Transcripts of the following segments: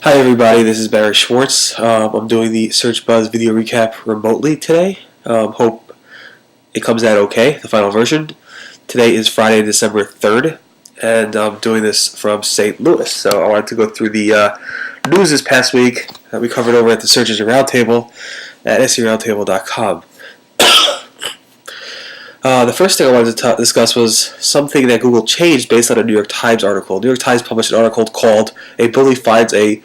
Hi everybody, this is Barry Schwartz. I'm doing the Search Buzz video recap remotely today. Hope it comes out okay, the final version. Today is Friday, December 3rd, and I'm doing this from St. Louis. So I wanted to go through the news this past week that we covered over at the Search Engine Roundtable at seroundtable.com. The first thing I wanted to discuss was something that Google changed based on a New York Times article. New York Times published an article called "A Bully Finds a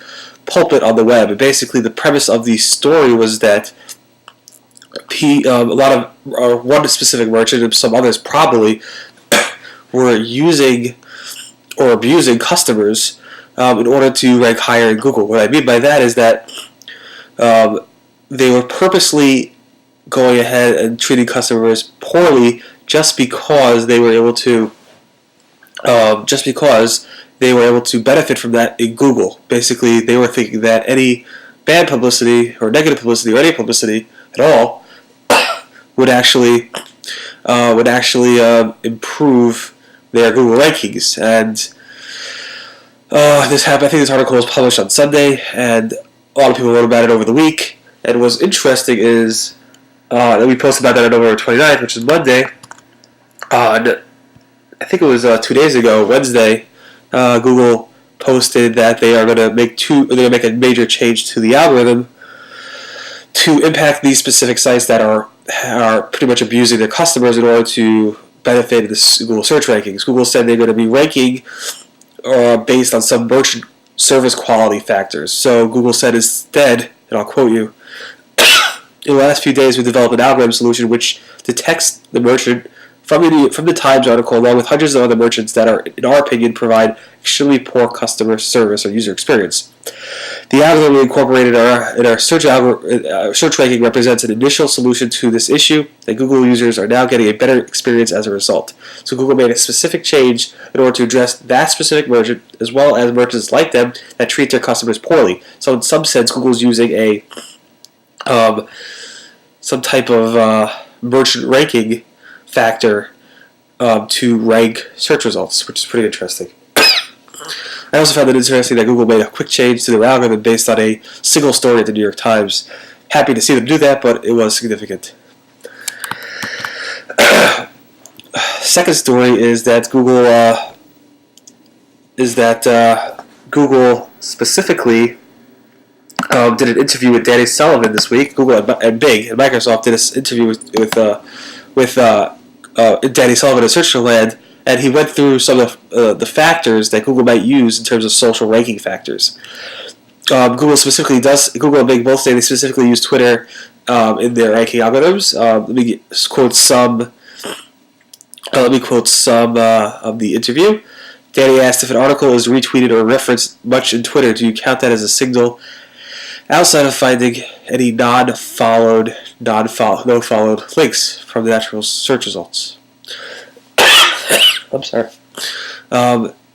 Pulpit on the Web." And basically, the premise of the story was that one specific merchant and some others probably were using or abusing customers in order to rank higher in Google. What I mean by that is that they were purposely going ahead and treating customers poorly just because they were able to benefit from that in Google. Basically, they were thinking that any bad publicity or negative publicity or any publicity at all would actually improve their Google rankings. And this happened. I think this article was published on Sunday, and a lot of people wrote about it over the week. And what's interesting is that we posted about that on November 29th, which is Monday. I think it was 2 days ago, Wednesday. Google posted that they are going to make a major change to the algorithm to impact these specific sites that are pretty much abusing their customers in order to benefit the Google search rankings. Google said they're going to be ranking based on some merchant service quality factors. So Google said instead, and I'll quote you, "In the last few days, we developed an algorithm solution which detects the merchant from the Times article, along with hundreds of other merchants that are, in our opinion, provide extremely poor customer service or user experience. The algorithm we incorporated in our search ranking represents an initial solution to this issue, and Google users are now getting a better experience as a result." So Google made a specific change in order to address that specific merchant, as well as merchants like them that treat their customers poorly. So in some sense, Google's using some type of merchant ranking factor to rank search results, which is pretty interesting. I also found it interesting that Google made a quick change to their algorithm based on a single story at the New York Times. Happy to see them do that, but it was significant. Second story is that Google specifically did an interview with Danny Sullivan this week. Google and Bing and Microsoft did an interview with Danny Sullivan at Searchland, and he went through some of the factors that Google might use in terms of social ranking factors. Google and Bing both say they specifically use Twitter in their ranking algorithms. Let me quote some of the interview. Danny asked if an article is retweeted or referenced much in Twitter, do you count that as a signal outside of finding any no-followed links from the natural search results? I'm sorry.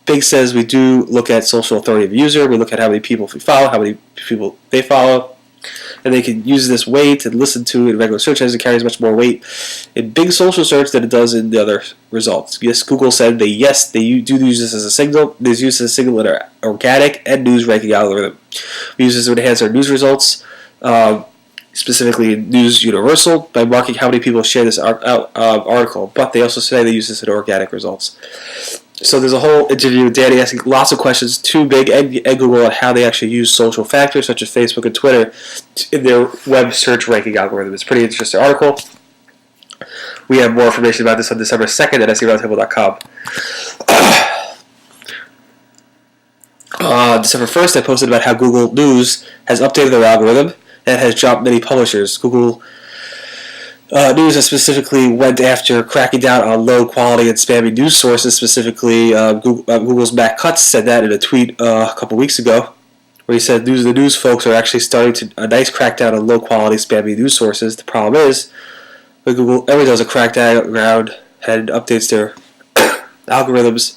Bing says we do look at social authority of user. We look at how many people we follow, how many people they follow, and they can use this weight and listen to in regular search as it carries much more weight in Bing social search than it does in the other results. Yes, Google said they do use this as a signal. They use this as a signal in our organic and news ranking algorithm. We use this to enhance our news results, specifically News Universal, by marking how many people share this article. But they also say they use this in organic results. So there's a whole interview with Danny asking lots of questions to Bing and Google on how they actually use social factors such as Facebook and Twitter in their web search ranking algorithm. It's a pretty interesting article. We have more information about this on December 2nd at seroundtable.com. December 1st, I posted about how Google News has updated their algorithm and has dropped many publishers. Google News has specifically went after cracking down on low-quality and spammy news sources. Specifically, Google's Matt Cutts said that in a tweet a couple weeks ago, where he said the news folks are actually starting a nice crackdown on low-quality, spammy news sources. The problem is, when Google ever does a crackdown and updates their algorithms,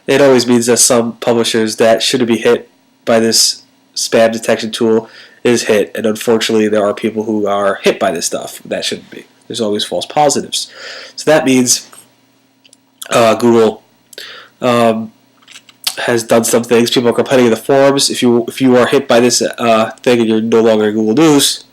it always means that some publishers that shouldn't be hit by this spam detection tool is hit, and unfortunately there are people who are hit by this stuff that shouldn't be. There's always false positives. So that means Google has done some things. People are complaining in the forums. If you are hit by this thing and you're no longer in Google News,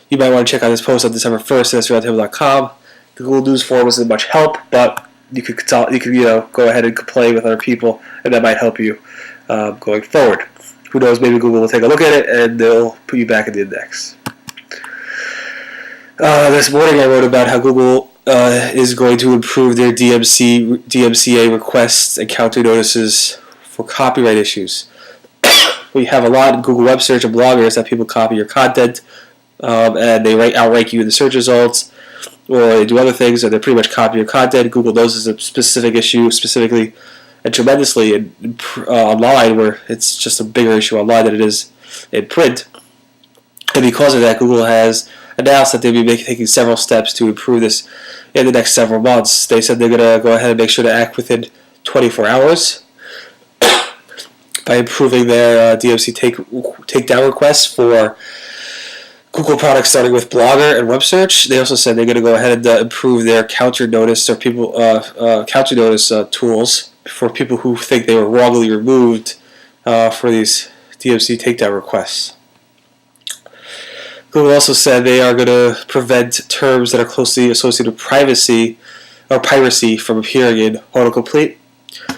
you might want to check out this post on December 1st at SRLTable.com. The Google News forum isn't much help, but you could go ahead and complain with other people, and that might help you going forward. Who knows? Maybe Google will take a look at it and they'll put you back in the index. This morning I wrote about how Google is going to improve their DMCA requests and counter notices for copyright issues. We have a lot in Google Web Search and bloggers that people copy your content and they outrank you in the search results, or they do other things and they pretty much copy your content. Google knows it's a specific issue specifically and tremendously online, where it's just a bigger issue online than it is in print. And because of that, Google has announced that they'll be taking several steps to improve this in the next several months. They said they're going to go ahead and make sure to act within 24 hours by improving their DMC takedown requests for Google products, starting with Blogger and Web Search. They also said they're going to go ahead and improve their counter notice tools for people who think they were wrongly removed for these DMC takedown requests. Google also said they are going to prevent terms that are closely associated with privacy or piracy from appearing in autocomplete. A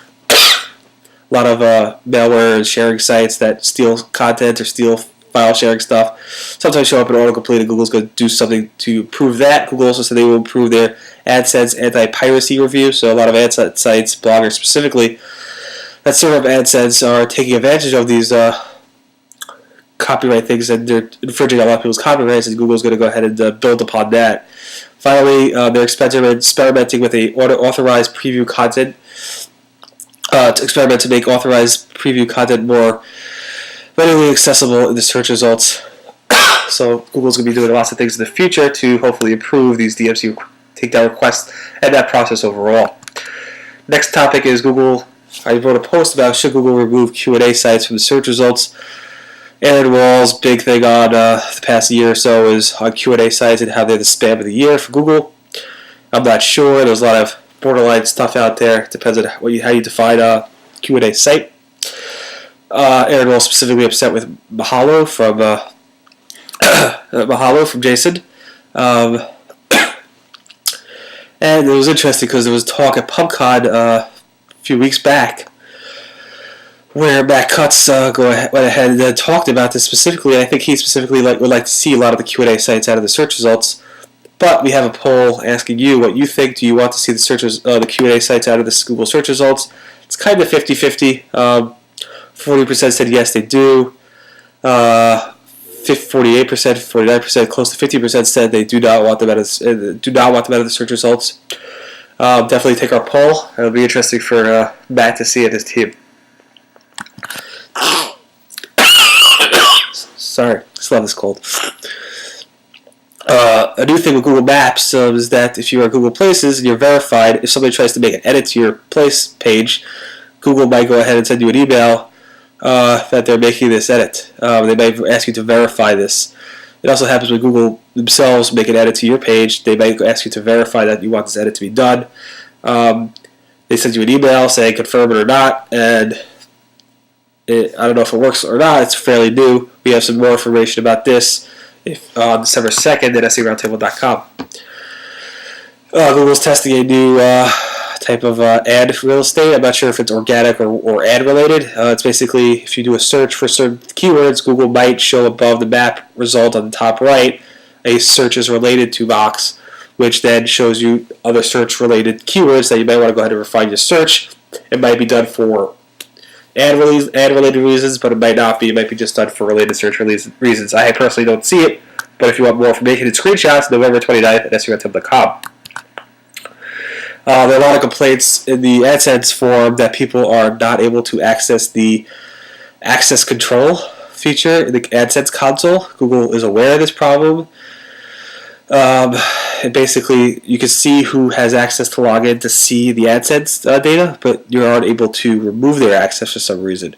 lot of malware and sharing sites that steal content or steal file sharing stuff sometimes show up in autocomplete, and Google's going to do something to improve that. Google also said they will improve their AdSense anti-piracy review. So a lot of AdSense sites, bloggers specifically, that serve up AdSense are taking advantage of these copyright things, and they're infringing on a lot of people's copyrights, and Google's going to go ahead and build upon that. Finally, they're experimenting with a authorized preview content to experiment to make authorized preview content more readily accessible in the search results. So Google's going to be doing lots of things in the future to hopefully improve these DMC takedown requests and that process overall. Next topic is Google. I wrote a post about should Google remove Q&A sites from the search results. Aaron Wall's big thing on the past year or so is on Q&A sites and how they're the spam of the year for Google. I'm not sure. There's a lot of borderline stuff out there. It depends on how you define a Q&A site. Aaron Wall specifically upset with Mahalo from Jason. And it was interesting because there was talk at PubCon a few weeks back where Matt Cutts went ahead and talked about this specifically. I think he specifically would like to see a lot of the Q&A sites out of the search results. But we have a poll asking you what you think. Do you want to see the Q&A sites out of the Google search results? It's kind of 50-50. 40% said yes, they do. 48%, 49%, close to 50% said they do not want them out of the search results. Definitely take our poll. It'll be interesting for Matt to see and his team. Sorry, still have this cold. A new thing with Google Maps is that if you are Google Places and you're verified, if somebody tries to make an edit to your place page, Google might go ahead and send you an email that they're making this edit. They might ask you to verify this. It also happens when Google themselves make an edit to your page. They might ask you to verify that you want this edit to be done. They send you an email saying confirm it or not, and I don't know if it works or not. It's fairly new. We have some more information about this on December 2nd at SERoundtable.com. Google's testing a new type of ad real estate. I'm not sure if it's organic or ad related. It's basically if you do a search for certain keywords, Google might show above the map result on the top right a search is related to box, which then shows you other search related keywords that you might want to go ahead and refine your search. It might be done for ad related reasons, but it might not be. It might be just done for related search reasons. I personally don't see it, but if you want more information and screenshots, November 29th at SERoundtable.com. There are a lot of complaints in the AdSense forum that people are not able to access the access control feature in the AdSense console. Google is aware of this problem. And basically, you can see who has access to log in to see the AdSense data, but you aren't able to remove their access for some reason.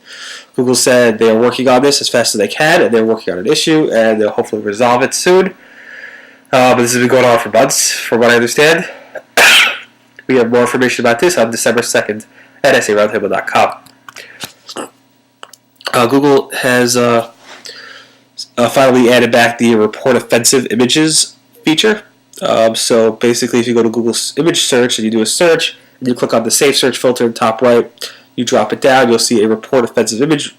Google said they are working on this as fast as they can, and they're working on an issue, and they'll hopefully resolve it soon. But this has been going on for months, from what I understand. We have more information about this on December 2nd at SARoundtable.com. Google has finally added back the report offensive images feature. So basically, if you go to Google's image search and you do a search, and you click on the Save Search filter in the top right, you drop it down, you'll see a report offensive image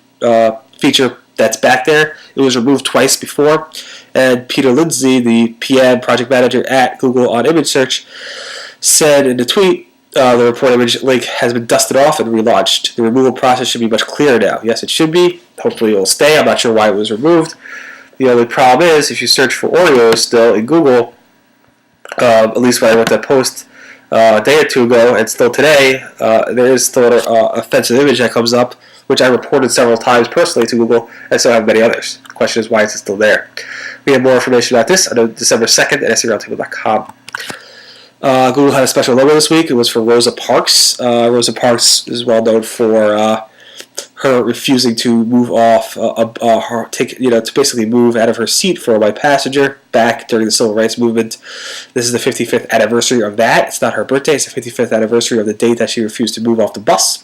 feature that's back there. It was removed twice before, and Peter Lindsay, the PM project manager at Google on image search, said in the tweet, the report image link has been dusted off and relaunched. The removal process should be much clearer now. Yes, it should be. Hopefully it will stay. I'm not sure why it was removed. The only problem is, if you search for Oreos still in Google, at least when I wrote that post a day or two ago, and still today, there is still an offensive image that comes up, which I reported several times personally to Google, and so have many others. The question is, why is it still there? We have more information about this on December 2nd at SARoundtable.com. Google had a special logo this week. It was for Rosa Parks. Rosa Parks is well known for her refusing to move off, to basically move out of her seat for a white passenger back during the Civil Rights Movement. This is the 55th anniversary of that. It's not her birthday. It's the 55th anniversary of the date that she refused to move off the bus.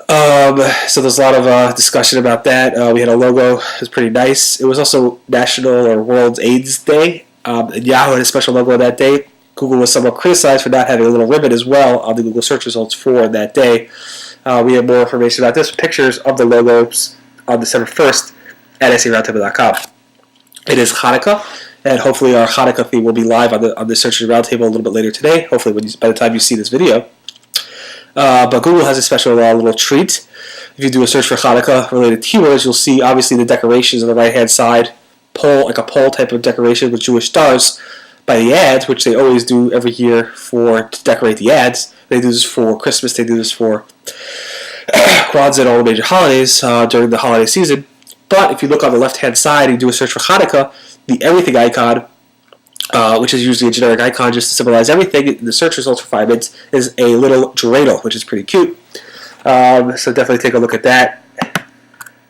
So there's a lot of discussion about that. We had a logo. It was pretty nice. It was also National or World AIDS Day. And Yahoo had a special logo that day. Google was somewhat criticized for not having a little ribbon as well on the Google search results for that day. We have more information about this, pictures of the logos on December 1st at SARoundtable.com. It is Hanukkah, and hopefully our Hanukkah theme will be live on the Search Engine Roundtable a little bit later today, hopefully by the time you see this video. But Google has a special little treat. If you do a search for Hanukkah-related keywords, you'll see, obviously, the decorations on the right-hand side, like a pole type of decoration with Jewish stars by the ads, which they always do every year to decorate the ads. They do this for Christmas, they do this for Kwanzaa and all the major holidays during the holiday season. But if you look on the left-hand side and you do a search for Hanukkah, the everything icon, which is usually a generic icon just to symbolize everything, in the search results for 5 minutes is a little dreidel, which is pretty cute. So definitely take a look at that.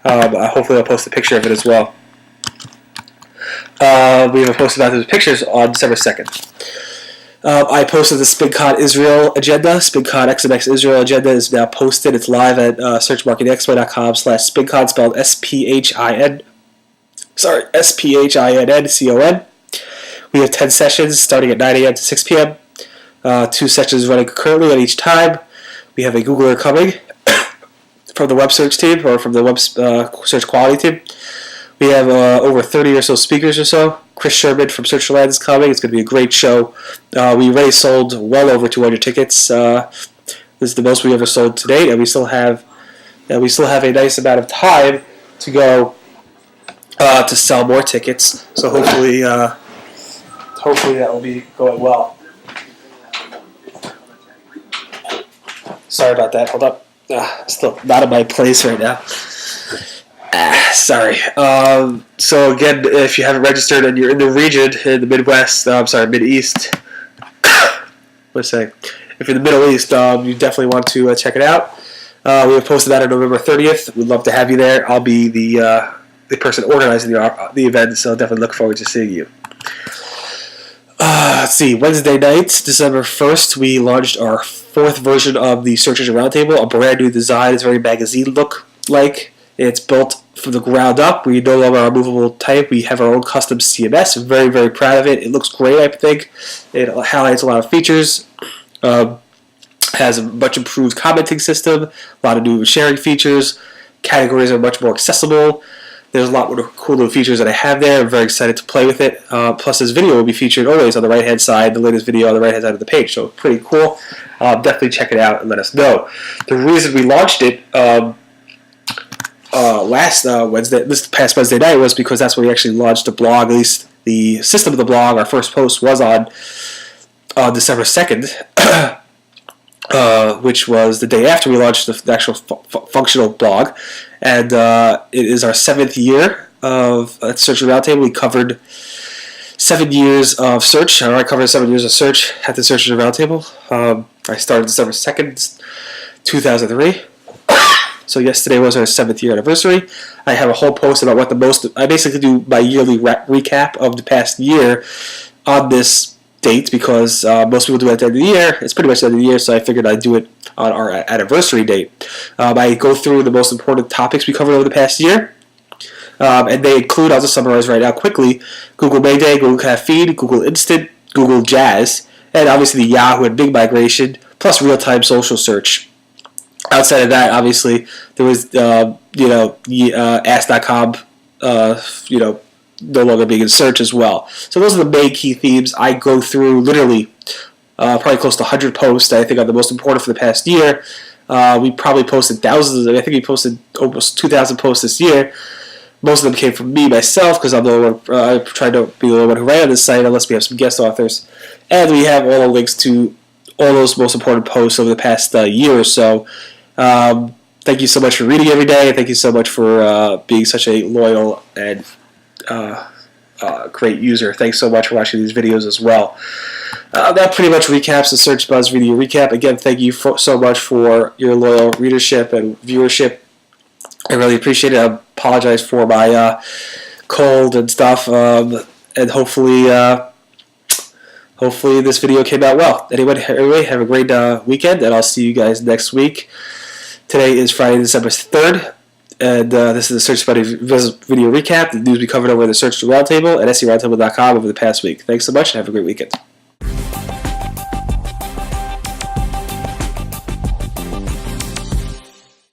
Hopefully I'll post a picture of it as well. We have posted about those pictures on December 2nd. I posted the SpinCon Israel agenda. SpinCon XMX Israel agenda is now posted. It's live at searchmarketingexpo.com/SpinCon, spelled SPHINNCON. We have 10 sessions starting at 9 a.m. to 6 p.m. 2 sessions running concurrently at each time. We have a Googler coming from the web search team or from the web search quality team. We have over 30 or so speakers or so. Chris Sherman from Searchland is coming. It's going to be a great show. We already sold well over 200 tickets. This is the most we ever sold to date, and we still have a nice amount of time to go to sell more tickets. So hopefully that will be going well. Sorry about that. Hold up. Still not in my place right now. Sorry. So again, if you haven't registered and you're in the region, in the Midwest, Mideast, let's say, if you're in the Middle East, you definitely want to check it out. We have posted that on November 30th. We'd love to have you there. I'll be the person organizing the event, so definitely look forward to seeing you. Let's see, Wednesday night, December 1st, we launched our 4th version of the Search Engine Roundtable, a brand new design. It's very magazine look-like. It's built from the ground up. We no longer are a movable type. We have our own custom CMS. I'm very, very proud of it. It looks great, I think. It highlights a lot of features. Has a much improved commenting system, a lot of new sharing features. Categories are much more accessible. There's a lot more cool new features that I have there. I'm very excited to play with it. Plus, this video will be featured always on the right-hand side, the latest video on the right-hand side of the page. So, pretty cool. Definitely check it out and let us know. The reason we launched it this past Wednesday night was because that's when we actually launched the blog. At least the system of the blog, our first post was on December 2nd, which was the day after we launched the actual functional blog. And it is our 7th year of Search Engine Roundtable. We covered 7 years of search. I covered 7 years of search at the Search Engine Roundtable. I started December 2nd, 2003. So yesterday was our 7th year anniversary. I have a whole post about I basically do my yearly recap of the past year on this date because most people do it at the end of the year. It's pretty much the end of the year, so I figured I'd do it on our anniversary date. I go through the most important topics we covered over the past year. And they include, I'll just summarize right now quickly, Google Mayday, Google Caffeine, Google Instant, Google Jazz, and obviously the Yahoo and Bing migration, plus real-time social search. Outside of that, obviously, there was, Ask.com, no longer being in search as well. So those are the main key themes. I go through literally probably close to 100 posts that I think are the most important for the past year. We probably posted thousands. I think we posted almost 2,000 posts this year. Most of them came from me, myself, because I'm the one. I try to be the only one who ran on this site, unless we have some guest authors. And we have all the links to all those most important posts over the past year or so. Thank you so much for reading every day. Thank you so much for being such a loyal and great user. Thanks so much for watching these videos as well. That pretty much recaps the Search Buzz video recap. Again, thank you so much for your loyal readership and viewership. I really appreciate it. I apologize for my cold and stuff, and hopefully this video came out well. Anyway, have a great weekend, and I'll see you guys next week. Today is Friday, December 3rd, and this is the Search Buddy video recap. The news we covered over the Search Roundtable at seroundtable.com over the past week. Thanks so much, and have a great weekend.